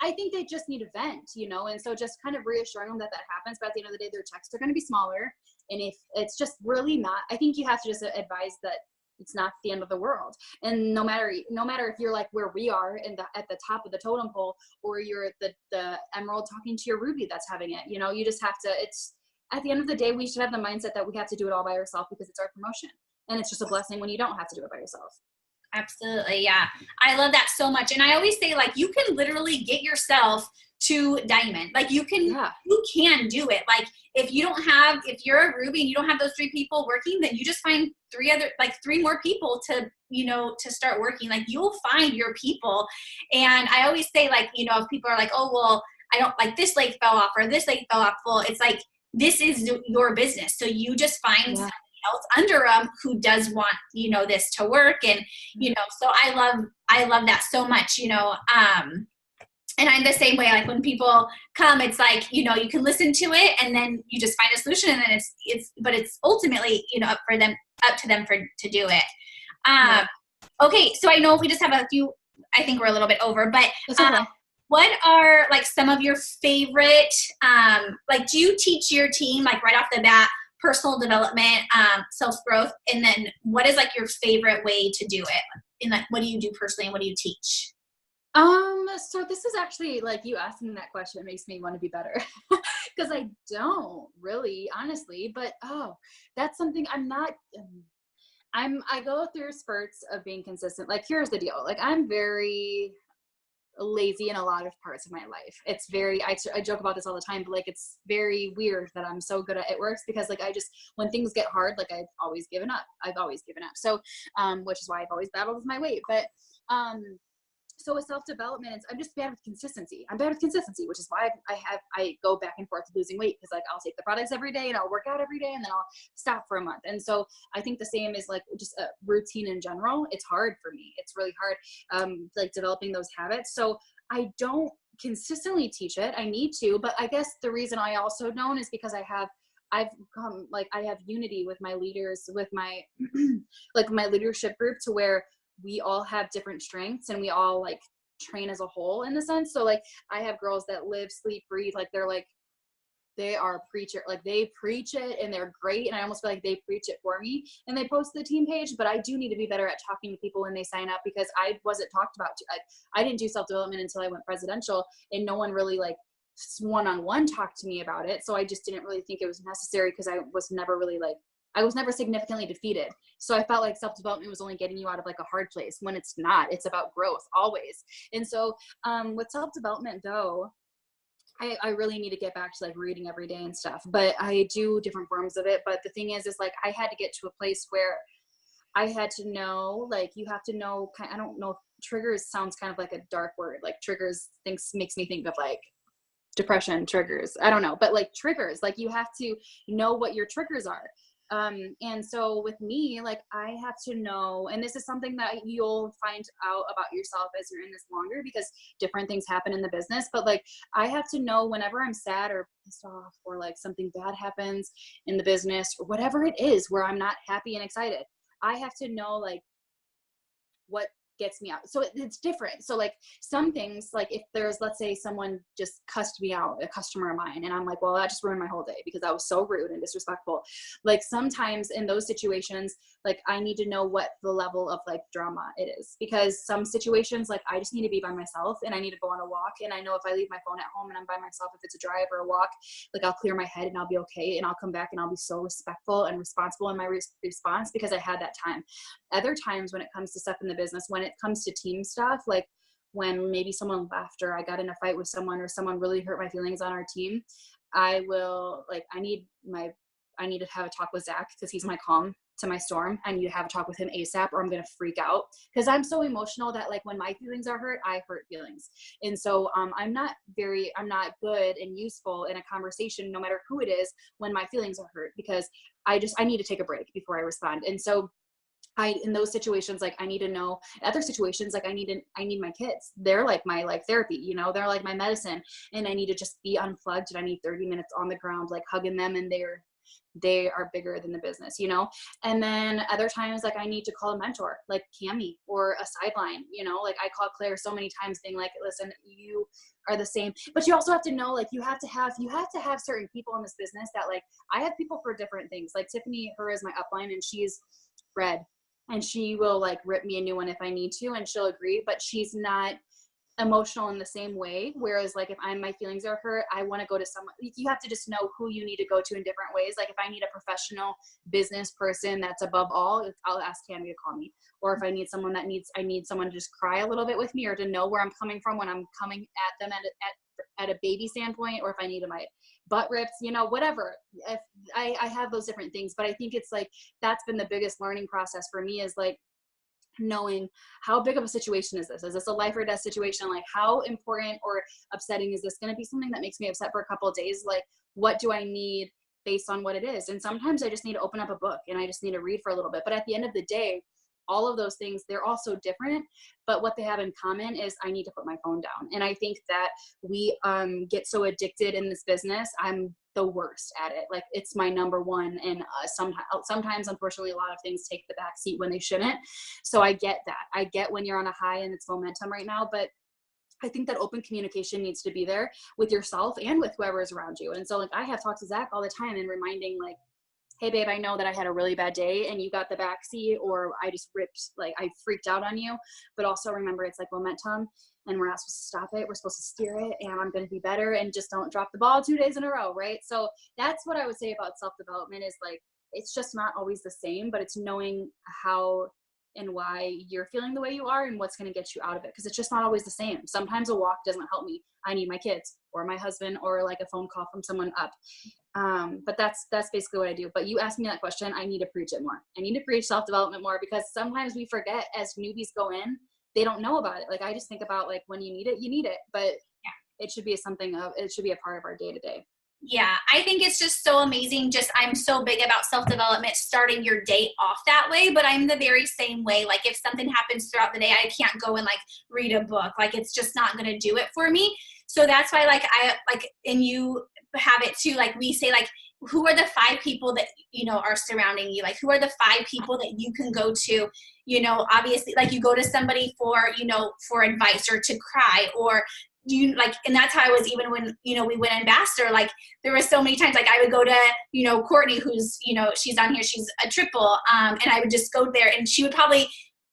I think they just need to vent, and so just kind of reassuring them that happens. But at the end of the day, their checks are going to be smaller. And if it's just really not, I think you have to just advise that it's not the end of the world. And no matter if you're where we are at the top of the totem pole, or you're the emerald talking to your Ruby that's having it, you just have to, it's at the end of the day, we should have the mindset that we have to do it all by ourselves because it's our promotion. And it's just a blessing when you don't have to do it by yourself. Absolutely. Yeah. I love that so much. And I always say you can literally get yourself to diamond. You can do it. If you're a Ruby and you don't have those 3 people working, then you just find 3 more people to start working. You'll find your people. And I always say if people are oh, well, I don't this leg fell off or this leg fell off. Well, it's this is your business. So you just find somebody else under them who does want, this to work. And, so I love that so much, And I'm the same way. Like when people come, it's like, you know, you can listen to it and then you just find a solution, and then but it's ultimately, you know, up to them to do it. Yeah. Okay. So I know we just have a few, I think we're a little bit over, but Okay. what are like some of your favorite, like, do you teach your team like right off the bat, personal development, self-growth? And then what is like your favorite way to do it? And like, what do you do personally and what do you teach? So this is actually, like, you asking that question makes me want to be better because I don't really, honestly, but that's something I'm not, I go through spurts of being consistent. Like, here's the deal. Like, I'm very lazy in a lot of parts of my life. It's very, I joke about this all the time, but like, it's very weird that I'm so good at it works because like, when things get hard, like I've always given up. So, which is why I've always battled with my weight. But, so with self-development, I'm just bad with consistency. I'm bad with consistency, which is why I go back and forth losing weight, because like I'll take the products every day and I'll work out every day and then I'll stop for a month. And so I think the same is like just a routine in general. It's hard for me. It's really hard, like developing those habits. So I don't consistently teach it. I need to, but I guess the reason I also don't is because I have unity with my leaders, with my like my leadership group, to where we all have different strengths and we all like train as a whole in the sense. So like I have girls that live, sleep, breathe, like they are preacher, like they preach it and they're great. And I almost feel like they preach it for me and they post the team page, but I do need to be better at talking to people when they sign up, because I wasn't talked about. I didn't do self-development until I went presidential, and no one really like one-on-one talked to me about it. So I just didn't really think it was necessary, because I was never significantly defeated. So I felt like self-development was only getting you out of like a hard place, when it's not. It's about growth always. And so with self-development though, I really need to get back to like reading every day and stuff, but I do different forms of it. But the thing is like I had to get to a place where I had to know, like, you have to know, I don't know, triggers sounds kind of like a dark word. Like triggers makes me think of like depression triggers. I don't know, but like triggers, like you have to know what your triggers are. And so with me, like I have to know, and this is something that you'll find out about yourself as you're in this longer, because different things happen in the business, but like I have to know whenever I'm sad or pissed off, or like something bad happens in the business or whatever it is where I'm not happy and excited, I have to know like what gets me out. So it's different. So like some things, like if there's, let's say someone just cussed me out, a customer of mine, and I'm like, well, that just ruined my whole day because I was so rude and disrespectful. Like sometimes in those situations, like I need to know what the level of like drama it is, because some situations, like I just need to be by myself and I need to go on a walk. And I know if I leave my phone at home and I'm by myself, if it's a drive or a walk, like I'll clear my head and I'll be okay. And I'll come back and I'll be so respectful and responsible in my response, because I had that time. Other times when it comes to stuff in the business, when it comes to team stuff, like when maybe someone left or I got in a fight with someone or someone really hurt my feelings on our team, I will like, I need to have a talk with Zach, because he's my calm to my storm. I need to have a talk with him ASAP, or I'm going to freak out, because I'm so emotional that like when my feelings are hurt, I hurt feelings. And so I'm not good and useful in a conversation, no matter who it is, when my feelings are hurt, because I need to take a break before I respond. And so in those situations, like I need to know. Other situations, like I need my kids. They're like my like therapy, you know, they're like my medicine, and I need to just be unplugged, and I need 30 minutes on the ground, like hugging them, and they are bigger than the business, you know. And then other times, like I need to call a mentor, like Cami, or a sideline, you know, like I call Claire so many times being like, listen, you are the same. But you also have to know, like you have to have certain people in this business that, like, I have people for different things. Like Tiffany, her is my upline, and she's red, and she will like rip me a new one if I need to, and she'll agree, but she's not emotional in the same way. Whereas like if my feelings are hurt, I want to go to someone. You have to just know who you need to go to in different ways. Like if I need a professional business person that's above all, I'll ask Tammy to call me. Or if I need someone I need someone to just cry a little bit with me, or to know where I'm coming from when I'm coming at them at a baby standpoint, or if I need my butt rips, you know, whatever. If I have those different things, but I think it's like, that's been the biggest learning process for me, is like knowing how big of a situation is this? Is this a life or death situation? Like how important or upsetting is this going to be? Something that makes me upset for a couple of days? Like what do I need based on what it is? And sometimes I just need to open up a book and I just need to read for a little bit. But at the end of the day, all of those things, they're all so different, but what they have in common is I need to put my phone down. And I think that we get so addicted in this business. I'm the worst at it. Like, it's my number one. And sometimes, unfortunately, a lot of things take the back seat when they shouldn't. So I get that. I get when you're on a high and it's momentum right now, but I think that open communication needs to be there with yourself and with whoever is around you. And so, like, I have talked to Zach all the time and reminding, like, hey babe, I know that I had a really bad day and you got the backseat, or I just ripped, like, I freaked out on you, but also remember it's like momentum and we're not supposed to stop it. We're supposed to steer it, and I'm going to be better, and just don't drop the ball 2 days in a row. Right. So that's what I would say about self-development is, like, it's just not always the same, but it's knowing how and why you're feeling the way you are and what's going to get you out of it. Cause it's just not always the same. Sometimes a walk doesn't help me. I need my kids or my husband or like a phone call from someone up. But that's basically what I do. But you asked me that question. I need to preach it more. I need to preach self-development more, because sometimes we forget as newbies go in, they don't know about it. Like, I just think about, like, when you need it, but yeah, it should be it should be a part of our day to day. Yeah, I think it's just so amazing. I'm so big about self-development, starting your day off that way, but I'm the very same way. Like, if something happens throughout the day, I can't go and like read a book. Like, it's just not going to do it for me. So that's why, like, and you have it too. Like, we say, like, who are the 5 people that, you know, are surrounding you? Like, who are the 5 people that you can go to? You know, obviously, like, you go to somebody for, you know, for advice or to cry, or you like, and that's how I was even when, you know, we went ambassador. Like, there were so many times, like, I would go to, you know, Courtney, who's, you know, she's on here, she's a triple, and I would just go there, and she would probably,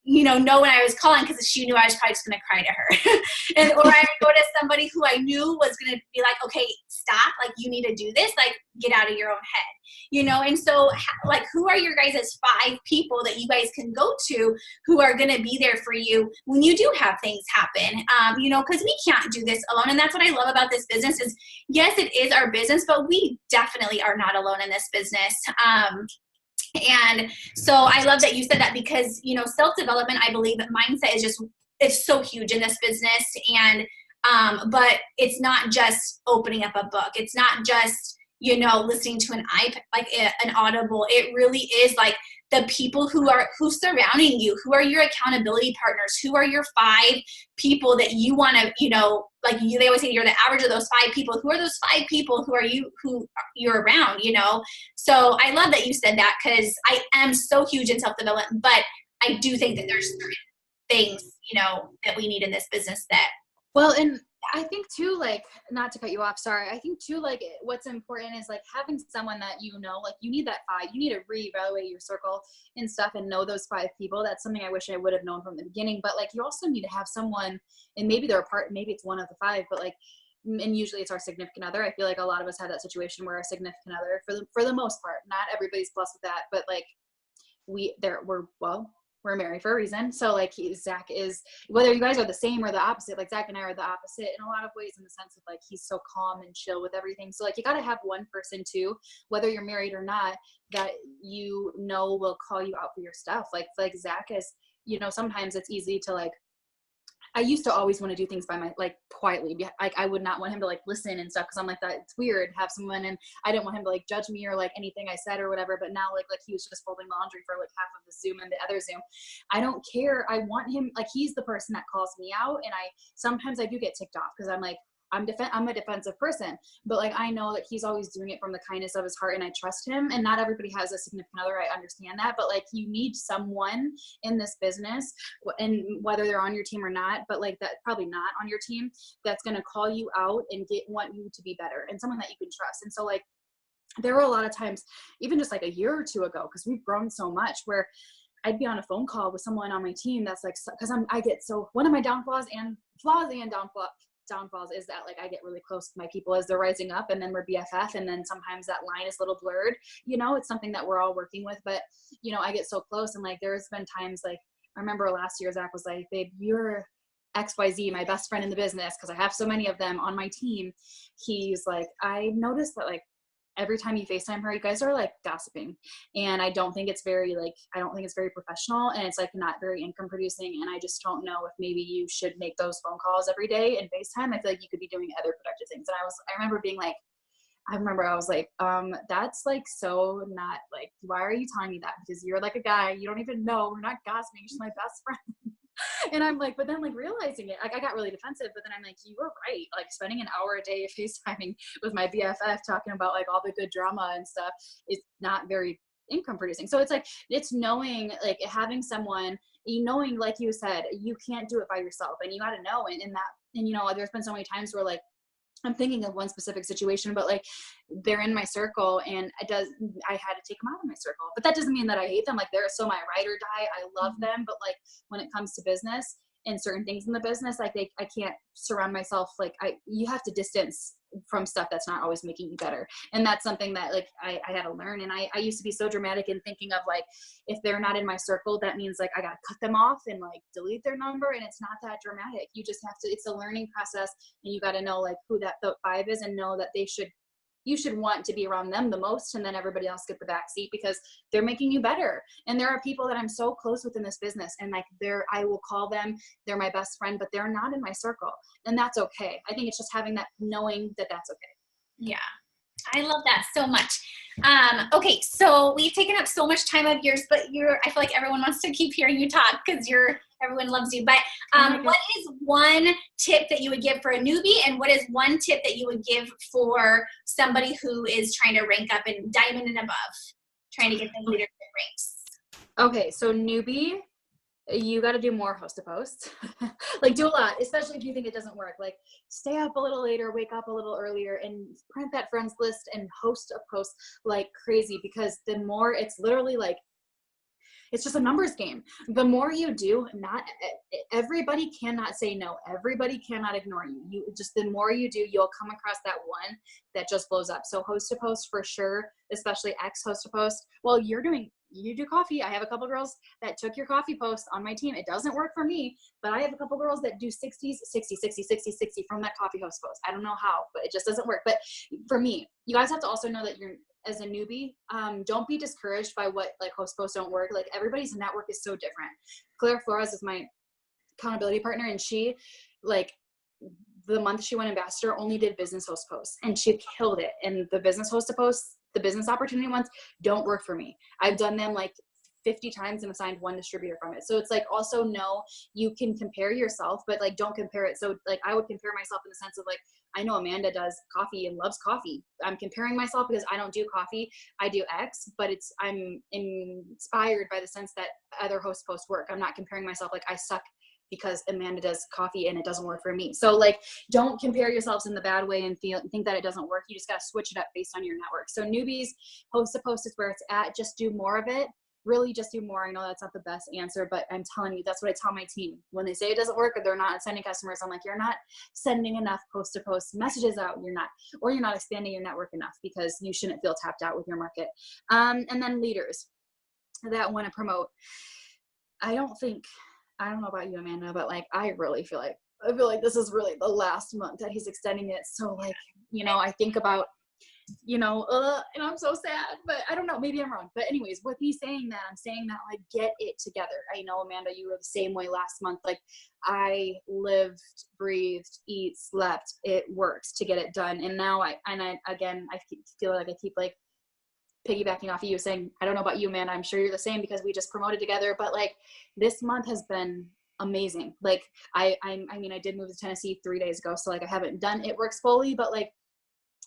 you know when I was calling, because she knew I was probably just going to cry to her. And or I would go to somebody who I knew was going to be like, okay, stop, like, you need to do this, like, get out of your own head, you know. And so, like, who are your guys' 5 people that you guys can go to who are going to be there for you when you do have things happen? You know, because we can't do this alone. And that's what I love about this business is, yes, it is our business, but we definitely are not alone in this business. And so I love that you said that, because, you know, self-development, I believe that mindset is it's so huge in this business. And, but it's not just opening up a book. It's not just, you know, listening to an Audible. It really is like the people who's surrounding you, who are your accountability partners, who are your 5 people that you want to, you know, like they always say you're the average of those 5 people. Who are those 5 people who you're around, you know? So I love that you said that, because I am so huge in self-development, but I do think that there's certain things, you know, that we need in this business that. Well, and I think too, like, not to cut you off, sorry. I think too, like, what's important is, like, having someone that, you know, like, you need that 5, you need to reevaluate your circle and stuff and know those 5 people. That's something I wish I would have known from the beginning, but, like, you also need to have someone, and maybe they're a part, maybe it's one of the 5, but, like, and usually it's our significant other. I feel like a lot of us have that situation where our significant other, for the most part, not everybody's blessed with that, but, like, we're married for a reason. So, like, Zach is, whether you guys are the same or the opposite, like, Zach and I are the opposite in a lot of ways, in the sense of, like, he's so calm and chill with everything. So, like, you got to have one person too, whether you're married or not, that, you know, will call you out for your stuff. Like Zach is, you know, sometimes it's easy to, like, I used to always want to do things by quietly. Like, I would not want him to, like, listen and stuff, because I'm like, that it's weird to have someone, and I didn't want him to, like, judge me or, like, anything I said or whatever. But now, like he was just folding laundry for, like, half of the Zoom and the other Zoom. I don't care. I want him, like, he's the person that calls me out, and sometimes I do get ticked off, because I'm like, I'm a defensive person, but, like, I know that he's always doing it from the kindness of his heart, and I trust him. And not everybody has a significant other. I understand that, but, like, you need someone in this business, and whether they're on your team or not, but, like, that probably not on your team, that's going to call you out and want you to be better, and someone that you can trust. And so, like, there were a lot of times, even just like a year or 2 ago, because we've grown so much, where I'd be on a phone call with someone on my team that's like, because one of my downfalls is that, like, I get really close to my people as they're rising up, and then we're BFF, and then sometimes that line is a little blurred, you know. It's something that we're all working with, but, you know, I get so close, and, like, there's been times, like, I remember last year Zach was like, babe, you're XYZ, my best friend in the business, because I have so many of them on my team. He's like, I noticed that, like, every time you FaceTime her, you guys are, like, gossiping. And I don't think it's very professional, and it's, like, not very income producing. And I just don't know if maybe you should make those phone calls every day and FaceTime. I feel like you could be doing other productive things. And I remember being like, I remember I was like, that's like so not like, why are you telling me that? Because you're like a guy, you don't even know, we're not gossiping, she's my best friend. And I'm like, but then like realizing it, like I got really defensive, but then I'm like, you were right. Like spending an hour a day FaceTiming with my BFF talking about like all the good drama and stuff is not very income producing. So it's like, it's knowing, like having someone, knowing, like you said, you can't do it by yourself and you got to know. And that, and you know, there's been so many times where like, I'm thinking of one specific situation, but like they're in my circle and I had to take them out of my circle, but that doesn't mean that I hate them. Like they're still my ride or die. I love them. But like when it comes to business and certain things in the business, like I can't surround myself. Like you have to distance from stuff that's not always making you better. And that's something that like I had to learn. And I used to be so dramatic in thinking of like, if they're not in my circle, that means like I got to cut them off and like delete their number. And it's not that dramatic. You just have to, it's a learning process, and you got to know like who that vibe is and know that you should want to be around them the most, and then everybody else get the back seat because they're making you better. And there are people that I'm so close with in this business, and like I will call them, they're my best friend, but they're not in my circle, and that's okay. I think it's just having that, knowing that that's okay. Yeah. I love that so much. Okay, so we've taken up so much time of yours, but I feel like everyone wants to keep hearing you talk because everyone loves you. But what is one tip that you would give for a newbie, and what is one tip that you would give for somebody who is trying to rank up in diamond and above, trying to get them leadership ranks? Okay, so newbie, you got to do more host to post. Like do a lot, especially if you think it doesn't work. Like stay up a little later, wake up a little earlier, and print that friends list and host a post like crazy, because the more, it's literally like, it's just a numbers game. The more you do, not everybody cannot say no. Everybody cannot ignore you. The more you do, you'll come across that one that just blows up. So host to post for sure, especially X host to post. Well, you do coffee. I have a couple girls that took your coffee post on my team. It doesn't work for me, but I have a couple girls that do 60s, 60, 60, 60, 60 from that coffee host post. I don't know how, but it just doesn't work. But for me, you guys have to also know that as a newbie, don't be discouraged by what like host posts don't work. Like everybody's network is so different. Claire Flores is my accountability partner, and she, like, the month she went ambassador, only did business host posts, and she killed it. And the business host posts, the business opportunity ones, don't work for me. I've done them like 50 times and assigned one distributor from it. So it's like, also know you can compare yourself, but like don't compare it. So like I would compare myself in the sense of like, I know Amanda does coffee and loves coffee. I'm comparing myself because I don't do coffee. I do X, but I'm inspired by the sense that other host posts work. I'm not comparing myself like I suck because Amanda does coffee and it doesn't work for me. So like, don't compare yourselves in the bad way and think that it doesn't work. You just got to switch it up based on your network. So newbies, host to post is where it's at. Just do more of it. Really just do more. I know that's not the best answer, but I'm telling you, that's what I tell my team. When they say it doesn't work or they're not sending customers, I'm like, you're not sending enough post to post messages out. You're not expanding your network enough, because you shouldn't feel tapped out with your market. And then leaders that want to promote. I don't know about you, Amanda, but like, I feel like this is really the last month that he's extending it. So like, I think about, and I'm so sad, but I don't know, maybe I'm wrong. But anyways, with me saying that, I'm saying that like, get it together. I know, Amanda, you were the same way last month. Like I lived, breathed, eat, slept, it works to get it done. And now I feel like I keep like piggybacking off of you saying, I don't know about you, Amanda, I'm sure you're the same because we just promoted together, but like this month has been amazing. Like I did move to Tennessee 3 days ago. So like I haven't done It Works fully, but like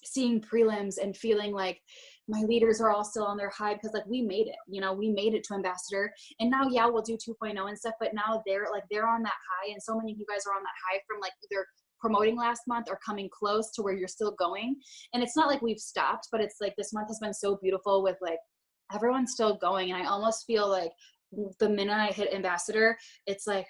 seeing prelims and feeling like my leaders are all still on their high, because like we made it to ambassador, and now we'll do 2.0 and stuff, but now they're on that high, and so many of you guys are on that high from like either promoting last month or coming close to where you're still going. And it's not like we've stopped, but it's like this month has been so beautiful with like everyone's still going, and I almost feel like the minute I hit ambassador, it's like,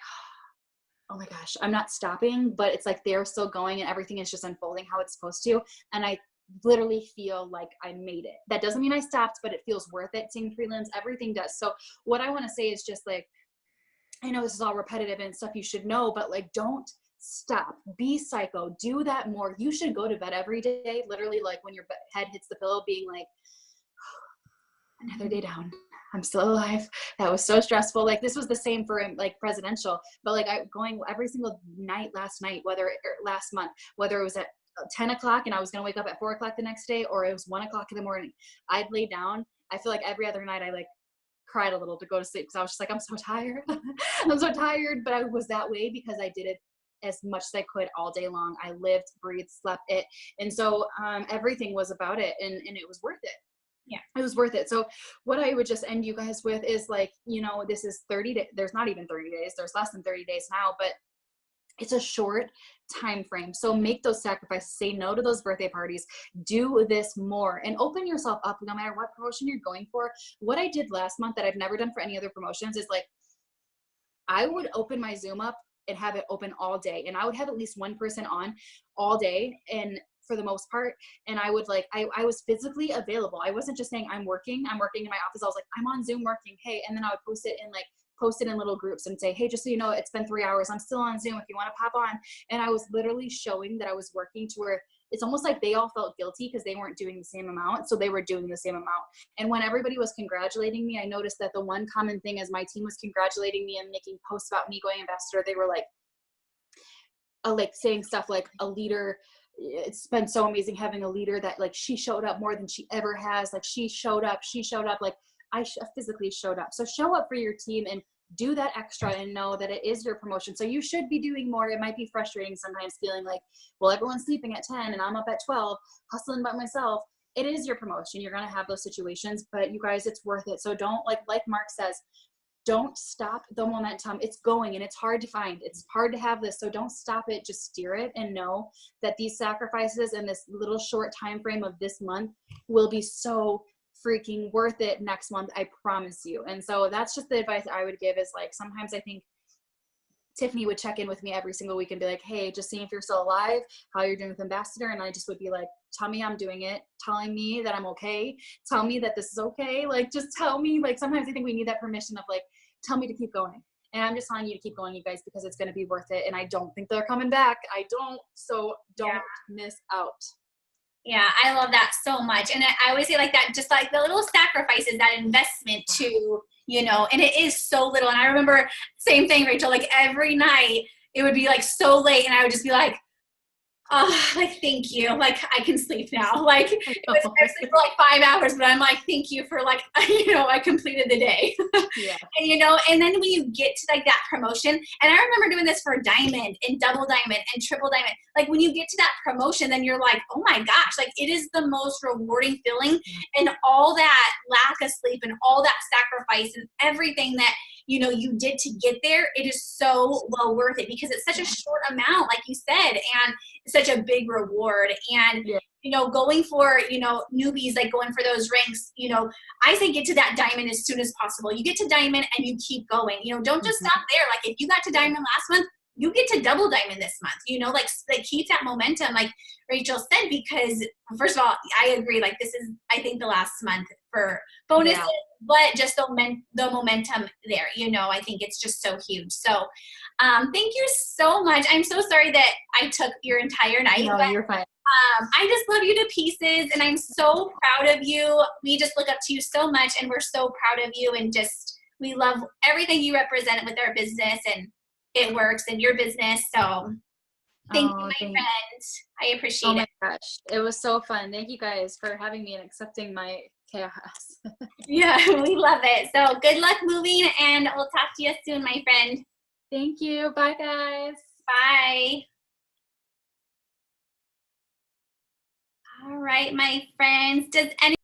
oh my gosh, I'm not stopping, but it's like they're still going and everything is just unfolding how it's supposed to. And I literally feel like I made it. That doesn't mean I stopped, but it feels worth it. Seeing prelims, everything does. So what I want to say is just like, I know this is all repetitive and stuff you should know, but like, don't stop. Be psycho. Do that more. You should go to bed every day, literally like when your head hits the pillow, being like, another day down. I'm still alive. That was so stressful. Like this was the same for like presidential, but like I going every single night last month, whether it was at 10 o'clock and I was going to wake up at 4 o'clock the next day, or it was 1 o'clock in the morning. I'd lay down. I feel like every other night I like cried a little to go to sleep because I was just like, I'm so tired. I'm so tired. But I was that way because I did it as much as I could all day long. I lived, breathed, slept it. And so everything was about it, and it was worth it. Yeah. It was worth it. So what I would just end you guys with is like, you know, this is 30 days. There's not even 30 days. There's less than 30 days now, but it's a short time frame. So make those sacrifices, say no to those birthday parties, do this more, and open yourself up no matter what promotion you're going for. What I did last month that I've never done for any other promotions is like, I would open my Zoom up and have it open all day. And I would have at least one person on all day. And for the most part, and I would like, I was physically available. I wasn't just saying I'm working in my office. I was like, I'm on Zoom working. Hey, and then I would post it in little groups and say, hey, just so you know, it's been 3 hours. I'm still on Zoom if you want to pop on. And I was literally showing that I was working to where it's almost like they all felt guilty because they weren't doing the same amount. So they were doing the same amount. And when everybody was congratulating me, I noticed that the one common thing as my team was congratulating me and making posts about me going ambassador, they were like saying stuff like, a leader, it's been so amazing having a leader that like she showed up more than she ever has. Like she showed up, like I physically showed up. So show up for your team and do that extra and know that it is your promotion. So you should be doing more. It might be frustrating sometimes feeling like, well, everyone's sleeping at 10 and I'm up at 12 hustling by myself. It is your promotion. You're going to have those situations, but you guys, it's worth it. So don't like Mark says, don't stop the momentum. It's going and it's hard to find. It's hard to have this. So don't stop it. Just steer it and know that these sacrifices and this little short time frame of this month will be so freaking worth it next month. I promise you. And so that's just the advice I would give is like, sometimes I think Tiffany would check in with me every single week and be like, hey, just seeing if you're still alive, how you're doing with ambassador. And I just would be like, tell me I'm doing it, telling me that I'm okay, tell me that this is okay. Like, just tell me. Like, sometimes I think we need that permission of like, tell me to keep going. And I'm just telling you to keep going, you guys, because it's going to be worth it. And I don't think they're coming back. I don't. So don't miss out. Yeah, I love that so much. And I always say like that, just like the little sacrifices, that investment to, you know, and it is so little. And I remember same thing, Rachel, like every night it would be like so late and I would just be like, oh, like, thank you. Like, I can sleep now. Like, it was actually for like 5 hours, but I'm like, thank you for like, you know, I completed the day. Yeah. And, you know, and then when you get to like that promotion, and I remember doing this for diamond and double diamond and triple diamond, like when you get to that promotion, then you're like, oh my gosh, like it is the most rewarding feeling. And all that lack of sleep and all that sacrifice and everything that, you know, you did to get there, it is so well worth it because it's such a short amount, like you said, and such a big reward. And you know, going for, you know, newbies, like going for those ranks, you know, I say get to that diamond as soon as possible. You get to diamond and you keep going. You know, don't just stop there. Like if you got to diamond last month, you get to double diamond this month. You know, like keep that momentum, like Rachel said, because first of all, I agree. Like this is, I think, the last month for bonuses, but just the momentum there. You know, I think it's just so huge. So thank you so much. I'm so sorry that I took your entire night. No, but you're fine. I just love you to pieces, and I'm so proud of you. We just look up to you so much, and we're so proud of you, and just we love everything you represent with our business, and it works in your business. So thank you, my friend. I appreciate it. Oh my gosh, it was so fun. Thank you guys for having me and accepting my chaos. Yeah, we love it. So good luck moving, and we'll talk to you soon, my friend. Thank you. Bye, guys. Bye. All right, my friends. Does any